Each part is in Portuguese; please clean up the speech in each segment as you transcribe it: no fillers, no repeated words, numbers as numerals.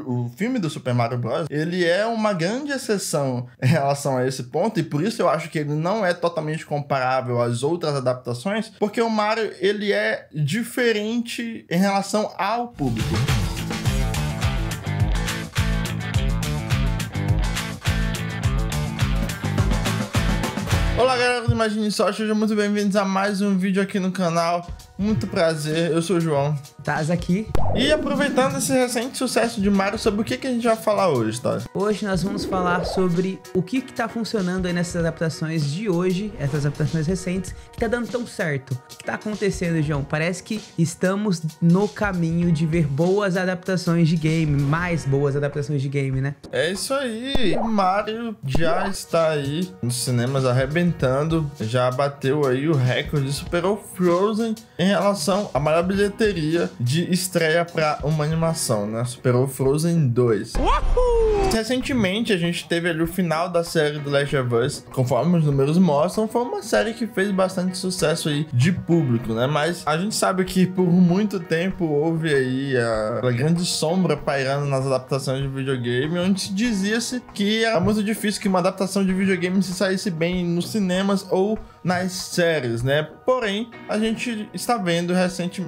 O filme do Super Mario Bros., ele é uma grande exceção em relação a esse ponto, e por isso eu acho que ele não é totalmente comparável às outras adaptações, porque o Mario, ele é diferente em relação ao público. Olá galera do Imagine Só, sejam muito bem-vindos a mais um vídeo aqui no canal. Muito prazer, eu sou o João. Taz aqui. E aproveitando esse recente sucesso de Mario, sobre o que a gente vai falar hoje, tá? Hoje nós vamos falar sobre o que tá funcionando aí nessas adaptações de hoje, essas adaptações recentes, que tá dando tão certo. O que tá acontecendo, João? Parece que estamos no caminho de ver boas adaptações de game, mais boas adaptações de game, né? É isso aí, o Mario já está aí nos cinemas arrebentando, já bateu aí o recorde, superou Frozen em relação à maior bilheteria de estreia para uma animação, né? Superou Frozen 2. Uhul! Recentemente a gente teve ali o final da série do Last of Us, conforme os números mostram, foi uma série que fez bastante sucesso aí de público, né? Mas a gente sabe que por muito tempo houve aí a grande sombra pairando nas adaptações de videogame, onde dizia-se que era muito difícil que uma adaptação de videogame se saísse bem nos cinemas ou nas séries, né? Porém, a gente está vendo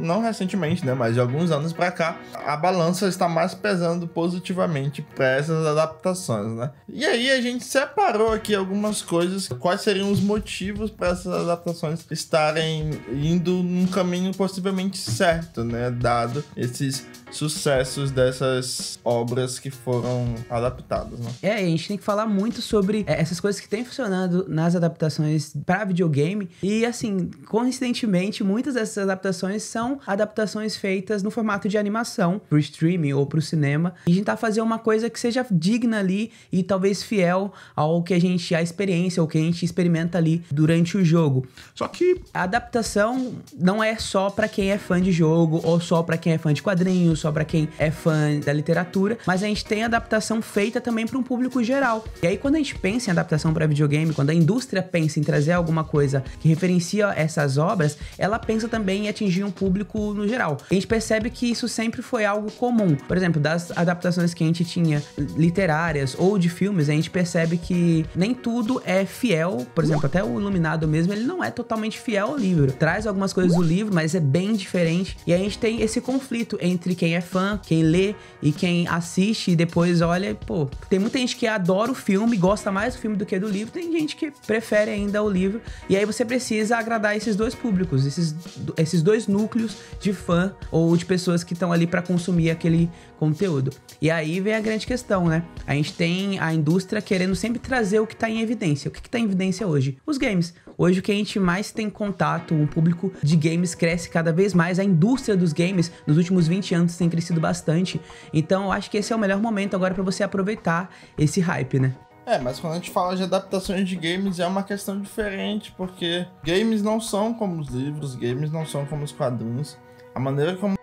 não recentemente, né? Mas de alguns anos pra cá, a balança está mais pesando positivamente para essas adaptações, né? E aí a gente separou aqui algumas coisas, quais seriam os motivos para essas adaptações estarem indo num caminho possivelmente certo, né? Dado esses sucessos dessas obras que foram adaptadas, né? A gente tem que falar muito sobre essas coisas que têm funcionado nas adaptações para videogame e, assim, coincidentemente, muitas dessas adaptações são adaptações feitas no formato de animação, pro streaming ou pro cinema, e a gente tá fazendo uma coisa que seja digna ali e talvez fiel ao que a experiência, ou que a gente experimenta ali durante o jogo. Só que a adaptação não é só para quem é fã de jogo, ou só para quem é fã de quadrinhos, só para quem é fã da literatura, mas a gente tem adaptação feita também para um público geral. E aí quando a gente pensa em adaptação para videogame, quando a indústria pensa em trazer alguma coisa que referencia essas obras, ela pensa também em atingir um público no geral. A gente percebe que isso sempre foi algo comum. Por exemplo, das adaptações que a gente tinha literárias ou de filmes, a gente percebe que nem tudo é fiel. Por exemplo, até o Iluminado mesmo, ele não é totalmente fiel ao livro. Traz algumas coisas do livro, mas é bem diferente. E a gente tem esse conflito entre quem é fã, quem lê e quem assiste e depois olha, pô, tem muita gente que adora o filme, gosta mais do filme do que do livro, tem gente que prefere ainda o livro, e aí você precisa agradar esses dois públicos, esses dois núcleos de fã ou de pessoas que estão ali para consumir aquele conteúdo. E aí vem a grande questão, né? A gente tem a indústria querendo sempre trazer o que tá em evidência. O que tá em evidência hoje? Os games. Hoje o que a gente mais tem contato, o público de games cresce cada vez mais, a indústria dos games nos últimos 20 anos tem crescido bastante, então eu acho que esse é o melhor momento agora para você aproveitar esse hype, né? Mas quando a gente fala de adaptações de games é uma questão diferente, porque games não são como os livros, games não são como os quadrinhos. A maneira como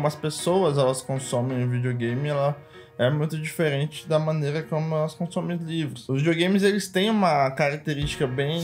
as pessoas elas consomem o videogame, ela é muito diferente da maneira como elas consomem livros. Os videogames, eles têm uma característica bem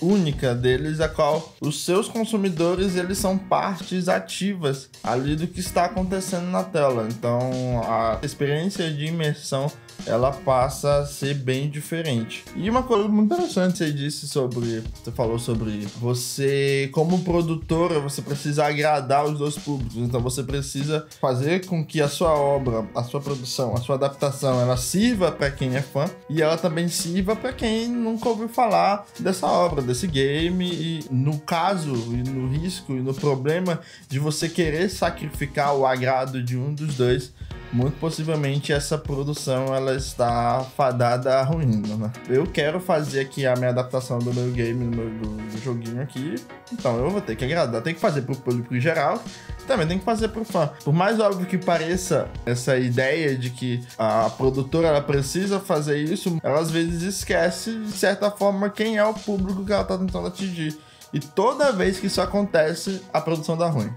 única deles, a qual os seus consumidores, eles são partes ativas ali do que está acontecendo na tela. Então, a experiência de imersão, ela passa a ser bem diferente. E uma coisa muito interessante você falou sobre você, como produtora, você precisa agradar os dois públicos. Então você precisa fazer com que a sua obra, a sua produção, a sua adaptação, ela sirva para quem é fã e ela também sirva para quem nunca ouviu falar dessa obra, desse game. E no caso, e no risco, e no problema de você querer sacrificar o agrado de um dos dois, muito possivelmente essa produção ela está fadada a ruína, né? Eu quero fazer aqui a minha adaptação do meu game, do joguinho aqui, então eu vou ter que agradar, tem que fazer pro público em geral, também tem que fazer pro fã. Por mais óbvio que pareça essa ideia de que a produtora ela precisa fazer isso, ela às vezes esquece, de certa forma, quem é o público que ela tá tentando atingir. E toda vez que isso acontece, a produção dá ruim.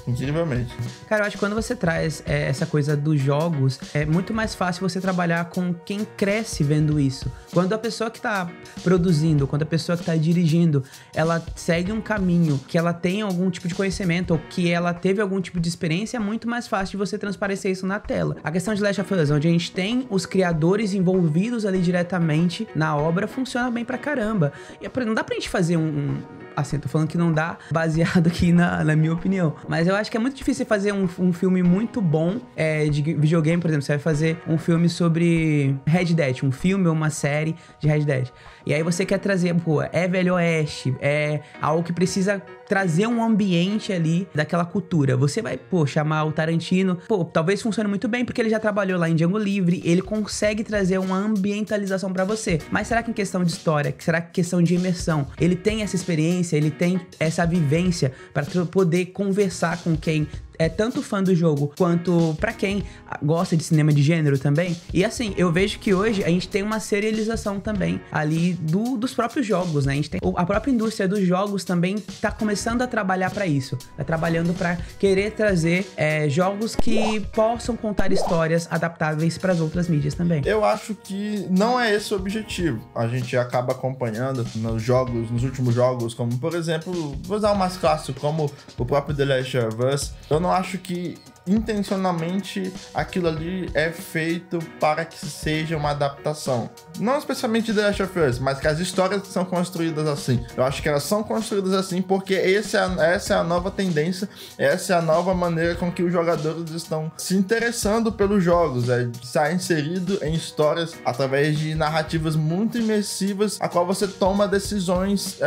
incrivelmente. Cara, eu acho que quando você traz essa coisa dos jogos, é muito mais fácil você trabalhar com quem cresce vendo isso. Quando a pessoa que tá produzindo, quando a pessoa que tá dirigindo, ela segue um caminho que ela tem algum tipo de conhecimento ou que ela teve algum tipo de experiência, é muito mais fácil de você transparecer isso na tela. A questão de Last of Us, onde a gente tem os criadores envolvidos ali diretamente na obra, funciona bem pra caramba. E não dá pra gente fazer assim, tô falando que não dá, baseado aqui na minha opinião. Mas eu acho que é muito difícil fazer um filme muito bom de videogame, por exemplo. Você vai fazer um filme sobre Red Dead, um filme ou uma série de Red Dead. E aí você quer trazer, é Velho Oeste, é algo que precisa trazer um ambiente ali daquela cultura. Você vai, chamar o Tarantino, talvez funcione muito bem, porque ele já trabalhou lá em Django Livre, ele consegue trazer uma ambientalização pra você. Mas será que em questão de história, será que em questão de imersão, ele tem essa experiência, ele tem essa vivência para poder conversar com quem é tanto fã do jogo quanto pra quem gosta de cinema de gênero também? E assim, eu vejo que hoje a gente tem uma serialização também ali dos próprios jogos, né? A gente tem a própria indústria dos jogos também tá começando a trabalhar pra isso, tá trabalhando pra querer trazer jogos que possam contar histórias adaptáveis pras outras mídias também. Eu acho que não é esse o objetivo. A gente acaba acompanhando nos últimos jogos, como por exemplo, vou usar o mais clássico, como o próprio The Last of Us. Eu não acho que intencionalmente aquilo ali é feito para que seja uma adaptação. Não especialmente de The Last of Us, mas que as histórias são construídas assim. Eu acho que elas são construídas assim porque essa é a nova tendência, essa é a nova maneira com que os jogadores estão se interessando pelos jogos, estar inserido em histórias através de narrativas muito imersivas, a qual você toma decisões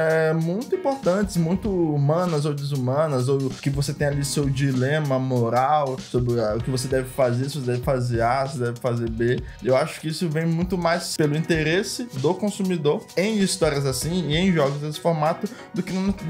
muito importantes, muito humanas ou desumanas, ou que você tem ali seu dilema moral sobre o que você deve fazer, se você deve fazer A, se você deve fazer B. Eu acho que isso vem muito mais pelo interesse do consumidor em histórias assim e em jogos desse formato do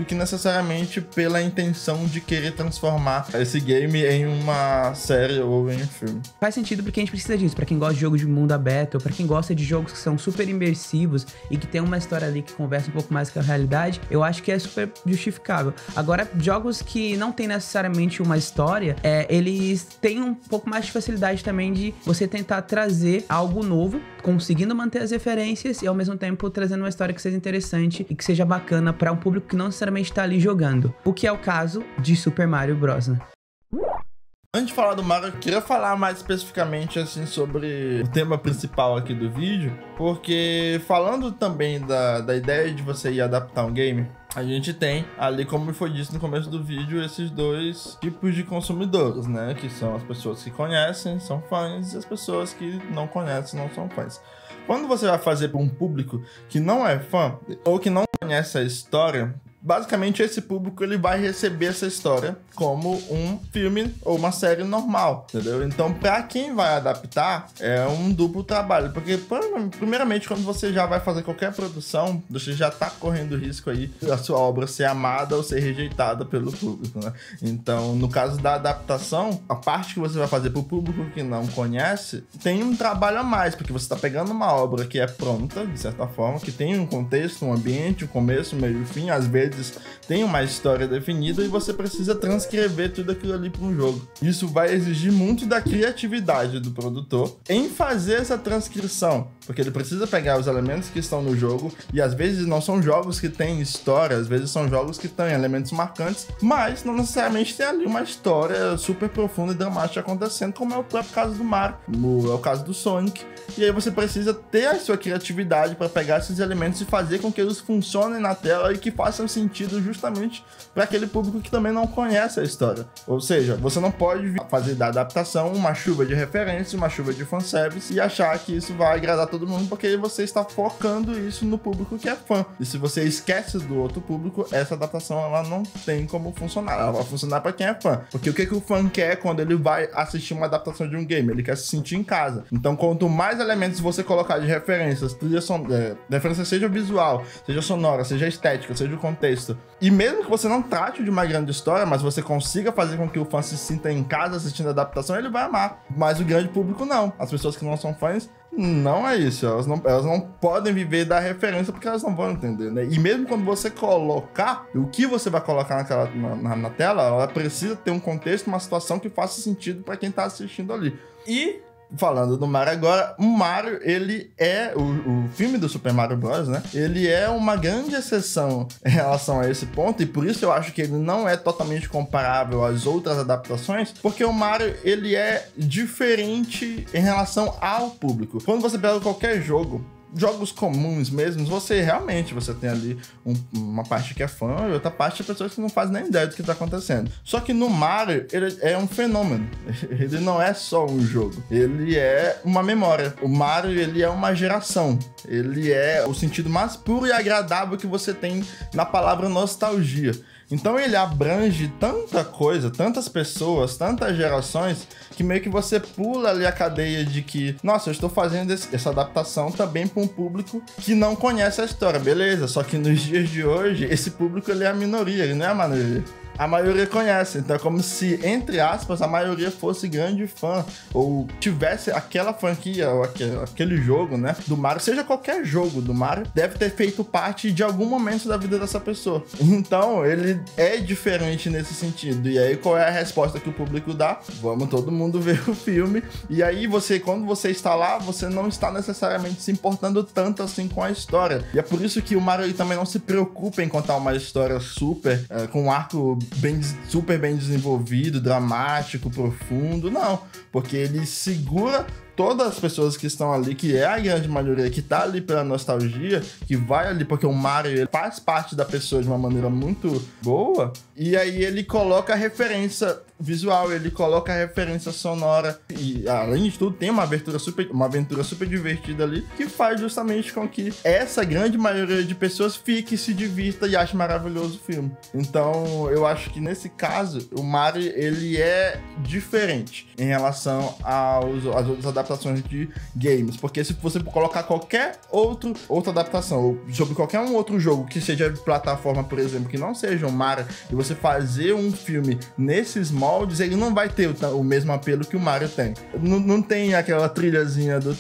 que necessariamente pela intenção de querer transformar esse game em uma série ou em um filme. Faz sentido porque a gente precisa disso, pra quem gosta de jogo de mundo aberto, ou pra quem gosta de jogos que são super imersivos e que tem uma história ali que conversa um pouco mais com a realidade, eu acho que é super justificável. Agora, jogos que não tem necessariamente uma história, eles têm um pouco mais de facilidade também de você tentar trazer algo novo, conseguindo manter as referências e ao mesmo tempo trazendo uma história que seja interessante e que seja bacana para um público que não necessariamente tá ali jogando. O que é o caso de Super Mario Bros, né? Antes de falar do Mario, eu queria falar mais especificamente assim sobre o tema principal aqui do vídeo, porque falando também da ideia de você ir adaptar um game, a gente tem ali, como foi dito no começo do vídeo, esses dois tipos de consumidores, né? Que são as pessoas que conhecem, são fãs, e as pessoas que não conhecem, não são fãs. Quando você vai fazer para um público que não é fã ou que não conhece a história, basicamente esse público ele vai receber essa história como um filme ou uma série normal, entendeu? Então, para quem vai adaptar, é um duplo trabalho, porque primeiramente, quando você já vai fazer qualquer produção, você já tá correndo o risco aí da sua obra ser amada ou ser rejeitada pelo público, né? Então, no caso da adaptação, a parte que você vai fazer pro público que não conhece, tem um trabalho a mais, porque você tá pegando uma obra que é pronta, de certa forma, que tem um contexto, um ambiente, um começo, meio e fim, às vezes tem uma história definida e você precisa transcrever tudo aquilo ali para um jogo. Isso vai exigir muito da criatividade do produtor em fazer essa transcrição, porque ele precisa pegar os elementos que estão no jogo e às vezes não são jogos que têm história, às vezes são jogos que têm elementos marcantes, mas não necessariamente tem ali uma história super profunda e dramática acontecendo, como é o próprio caso do Mario, é o caso do Sonic. E aí você precisa ter a sua criatividade para pegar esses elementos e fazer com que eles funcionem na tela e que façam sentido justamente para aquele público que também não conhece a história. Ou seja, você não pode fazer da adaptação uma chuva de referência, uma chuva de fanservice e achar que isso vai agradar todo mundo, porque você está focando isso no público que é fã. E se você esquece do outro público, essa adaptação ela não tem como funcionar. Ela vai funcionar para quem é fã. Porque o que o fã quer quando ele vai assistir uma adaptação de um game? Ele quer se sentir em casa. Então, quanto mais mais elementos você colocar de referências, referência seja visual, seja sonora, seja estética, seja o contexto, e mesmo que você não trate de uma grande história, mas você consiga fazer com que o fã se sinta em casa assistindo a adaptação, ele vai amar. Mas o grande público não. As pessoas que não são fãs, não é isso. Elas não podem viver da referência porque elas não vão entender, né? E mesmo quando você colocar, o que você vai colocar na tela, ela precisa ter um contexto, uma situação que faça sentido para quem tá assistindo ali. E falando do Mario agora, o Mario, ele é o filme do Super Mario Bros, né? Ele é uma grande exceção em relação a esse ponto, e por isso eu acho que ele não é totalmente comparável às outras adaptações, porque o Mario, ele é diferente em relação ao público. Quando você pega qualquer jogo, jogos comuns mesmo, você tem ali uma parte que é fã e outra parte de pessoas que não fazem nem ideia do que tá acontecendo. Só que no Mario, ele é um fenômeno. Ele não é só um jogo. Ele é uma memória. O Mario, ele é uma geração. Ele é o sentido mais puro e agradável que você tem na palavra nostalgia. Então ele abrange tanta coisa, tantas pessoas, tantas gerações, que meio que você pula ali a cadeia de que, nossa, eu estou fazendo essa adaptação também para um público que não conhece a história, beleza? Só que nos dias de hoje, esse público ele é a minoria, ele não é a maioria. A maioria conhece, então é como se, entre aspas, a maioria fosse grande fã, ou tivesse aquela franquia, ou aquele jogo, né, do Mario, seja qualquer jogo do Mario, deve ter feito parte de algum momento da vida dessa pessoa. Então, ele é diferente nesse sentido. E aí, qual é a resposta que o público dá? Vamos todo mundo ver o filme. E aí, quando você está lá, você não está necessariamente se importando tanto assim com a história. E é por isso que o Mario também não se preocupa em contar uma história com um arco super bem desenvolvido, dramático, profundo, não, porque ele segura todas as pessoas que estão ali, que é a grande maioria, que tá ali pela nostalgia, que vai ali porque o Mario ele faz parte da pessoa de uma maneira muito boa, e aí ele coloca a referência visual, ele coloca a referência sonora, e além de tudo tem uma aventura super divertida ali, que faz justamente com que essa grande maioria de pessoas fique, se divirta e ache maravilhoso o filme. Então eu acho que nesse caso o Mario ele é diferente em relação às outras adaptações de games, porque se você colocar qualquer outra adaptação, ou sobre qualquer um outro jogo que seja de plataforma, por exemplo, que não seja um Mario, e você fazer um filme nesses moldes, ele não vai ter o mesmo apelo que o Mario tem. Não tem aquela trilhazinha do...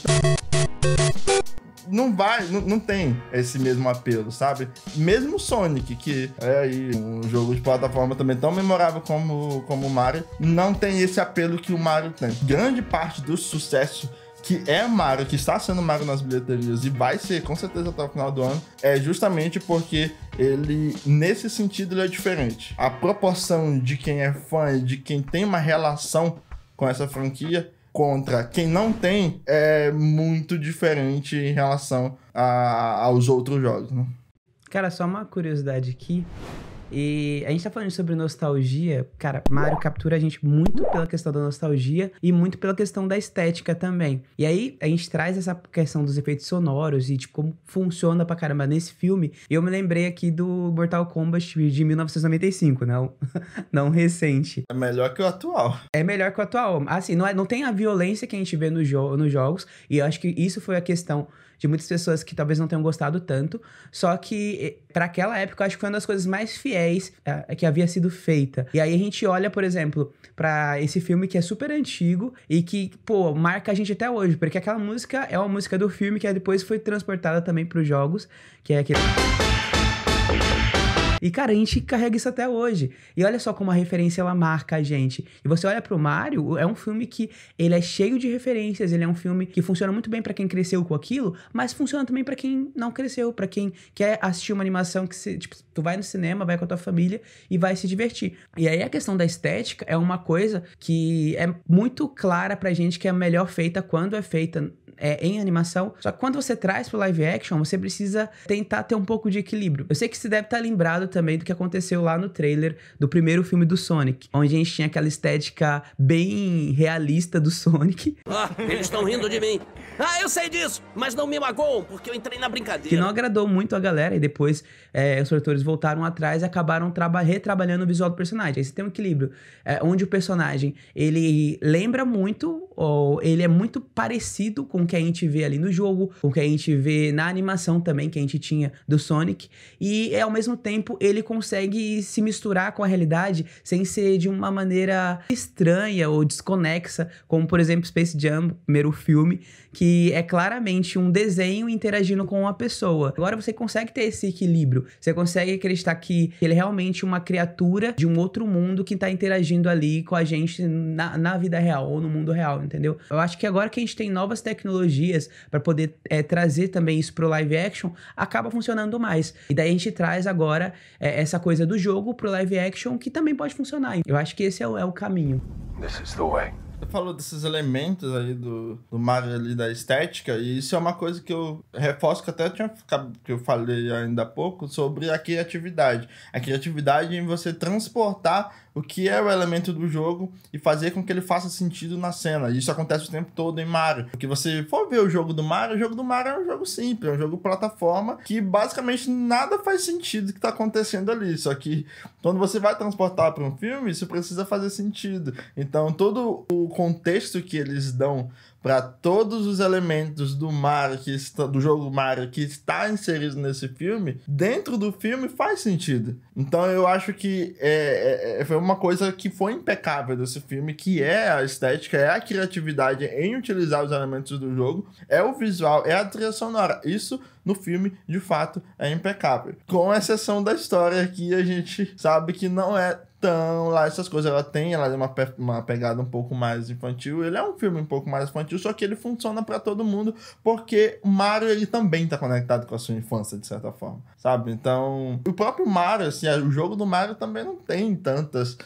Não tem esse mesmo apelo, sabe? Mesmo Sonic, que é aí um jogo de plataforma também tão memorável como o Mario, não tem esse apelo que o Mario tem. Grande parte do sucesso que é Mario, que está sendo Mario nas bilheterias e vai ser com certeza até o final do ano, é justamente porque ele, nesse sentido, ele é diferente. A proporção de quem é fã e de quem tem uma relação com essa franquia contra quem não tem é muito diferente em relação aos outros jogos, né? Cara, só uma curiosidade aqui. E a gente tá falando sobre nostalgia, cara, Mario captura a gente muito pela questão da nostalgia e muito pela questão da estética também. E aí a gente traz essa questão dos efeitos sonoros e de como funciona pra caramba nesse filme. E eu me lembrei aqui do Mortal Kombat de 1995, não recente. É melhor que o atual. É melhor que o atual. Assim, não tem a violência que a gente vê nos jogos, e eu acho que isso foi a questão de muitas pessoas que talvez não tenham gostado tanto, só que para aquela época eu acho que foi uma das coisas mais fiéis que havia sido feita. E aí a gente olha, por exemplo, para esse filme que é super antigo e que, pô, marca a gente até hoje, porque aquela música é uma música do filme que depois foi transportada também para os jogos, que é aquele... E, cara, a gente carrega isso até hoje. E olha só como a referência, ela marca a gente. E você olha pro Mario, é um filme que ele é cheio de referências, ele é um filme que funciona muito bem pra quem cresceu com aquilo, mas funciona também pra quem não cresceu, pra quem quer assistir uma animação que, tipo, tu vai no cinema, vai com a tua família e vai se divertir. E aí a questão da estética é uma coisa que é muito clara pra gente que é melhor feita quando é feita em animação. Só que quando você traz pro live action, você precisa tentar ter um pouco de equilíbrio. Eu sei que você deve estar lembrado também do que aconteceu lá no trailer do primeiro filme do Sonic, onde a gente tinha aquela estética bem realista do Sonic. Ah, eles estão rindo de mim. Ah, eu sei disso, mas não me magoam, porque eu entrei na brincadeira. Que não agradou muito a galera, e depois os produtores voltaram atrás e acabaram retrabalhando o visual do personagem. Aí você tem um equilíbrio, onde o personagem, ele lembra muito, ou ele é muito parecido com o que a gente vê ali no jogo, com o que a gente vê na animação também, que a gente tinha do Sonic. E, ao mesmo tempo, ele consegue se misturar com a realidade sem ser de uma maneira estranha ou desconexa, como, por exemplo, Space Jam, o primeiro filme, que é claramente um desenho interagindo com uma pessoa. Agora você consegue ter esse equilíbrio, você consegue acreditar que ele é realmente uma criatura de um outro mundo que tá interagindo ali com a gente na vida real ou no mundo real, entendeu? Eu acho que agora que a gente tem novas tecnologias para poder trazer também isso pro live action, acaba funcionando mais. E daí a gente traz agora essa coisa do jogo pro live action, que também pode funcionar. Eu acho que esse é o caminho. This is the way. Você falou desses elementos aí do Mario ali, da estética, e isso é uma coisa que eu reforço, que até que eu falei ainda há pouco, sobre a criatividade. A criatividade em você transportar o que é o elemento do jogo e fazer com que ele faça sentido na cena. E isso acontece o tempo todo em Mario. Porque você for ver o jogo do Mario é um jogo simples, é um jogo plataforma que basicamente nada faz sentido que tá acontecendo ali. Só que quando você vai transportar para um filme, isso precisa fazer sentido. Então todo o contexto que eles dão para todos os elementos do Mario, do jogo Mario, que está inserido nesse filme, dentro do filme faz sentido. Então eu acho que foi uma coisa que foi impecável desse filme, que é a estética, é a criatividade em utilizar os elementos do jogo, é o visual, é a trilha sonora. Isso no filme, de fato, é impecável. Com exceção da história, que a gente sabe que não é tão lá essas coisas. Ela tem uma pegada um pouco mais infantil. Ele é um filme um pouco mais infantil, só que ele funciona pra todo mundo, porque o Mario, ele também tá conectado com a sua infância, de certa forma, sabe? Então, o próprio Mario, assim, o jogo do Mario também não tem tantos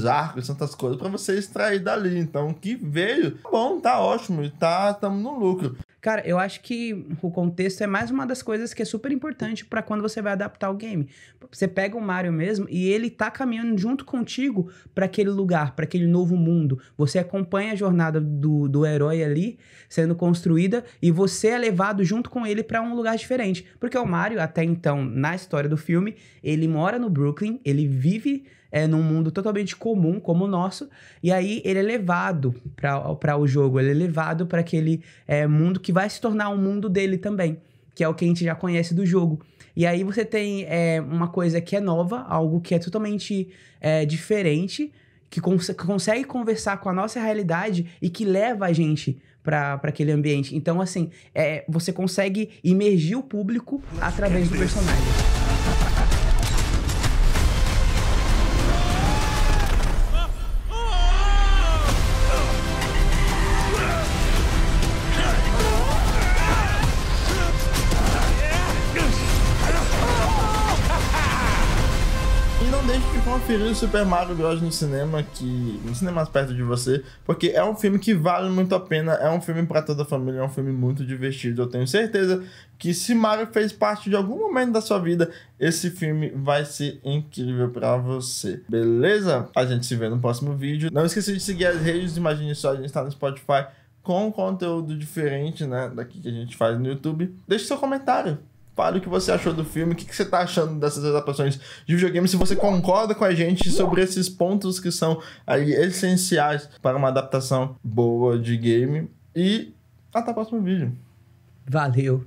arcos, tantas coisas pra você extrair dali. Então, o que veio, tá bom, tá ótimo, e tamo no lucro. Cara, eu acho que o contexto é mais uma das coisas que é super importante pra quando você vai adaptar o game. Você pega o Mario mesmo e ele tá caminhando junto contigo pra aquele lugar, pra aquele novo mundo. Você acompanha a jornada do herói ali sendo construída e você é levado junto com ele pra um lugar diferente. Porque o Mario, até então, na história do filme, ele mora no Brooklyn, ele vive num mundo totalmente comum, como o nosso, e aí ele é levado para o jogo, ele é levado para aquele mundo que vai se tornar um mundo dele também, que é o que a gente já conhece do jogo. E aí você tem uma coisa que é nova, algo que é totalmente diferente, que consegue conversar com a nossa realidade e que leva a gente para aquele ambiente. Então, assim, você consegue imergir o público através do personagem. Conferir o Super Mario Bros. No cinema, no cinema mais perto de você, porque é um filme que vale muito a pena, é um filme pra toda a família, é um filme muito divertido. Eu tenho certeza que se Mario fez parte de algum momento da sua vida, esse filme vai ser incrível pra você, beleza? A gente se vê no próximo vídeo. Não esqueça de seguir as redes, imagine só, a gente tá no Spotify com conteúdo diferente, né, daqui que a gente faz no YouTube. Deixe seu comentário. Fale o que você achou do filme, o que você tá achando dessas adaptações de videogame, se você concorda com a gente sobre esses pontos que são aí essenciais para uma adaptação boa de game. E até o próximo vídeo. Valeu!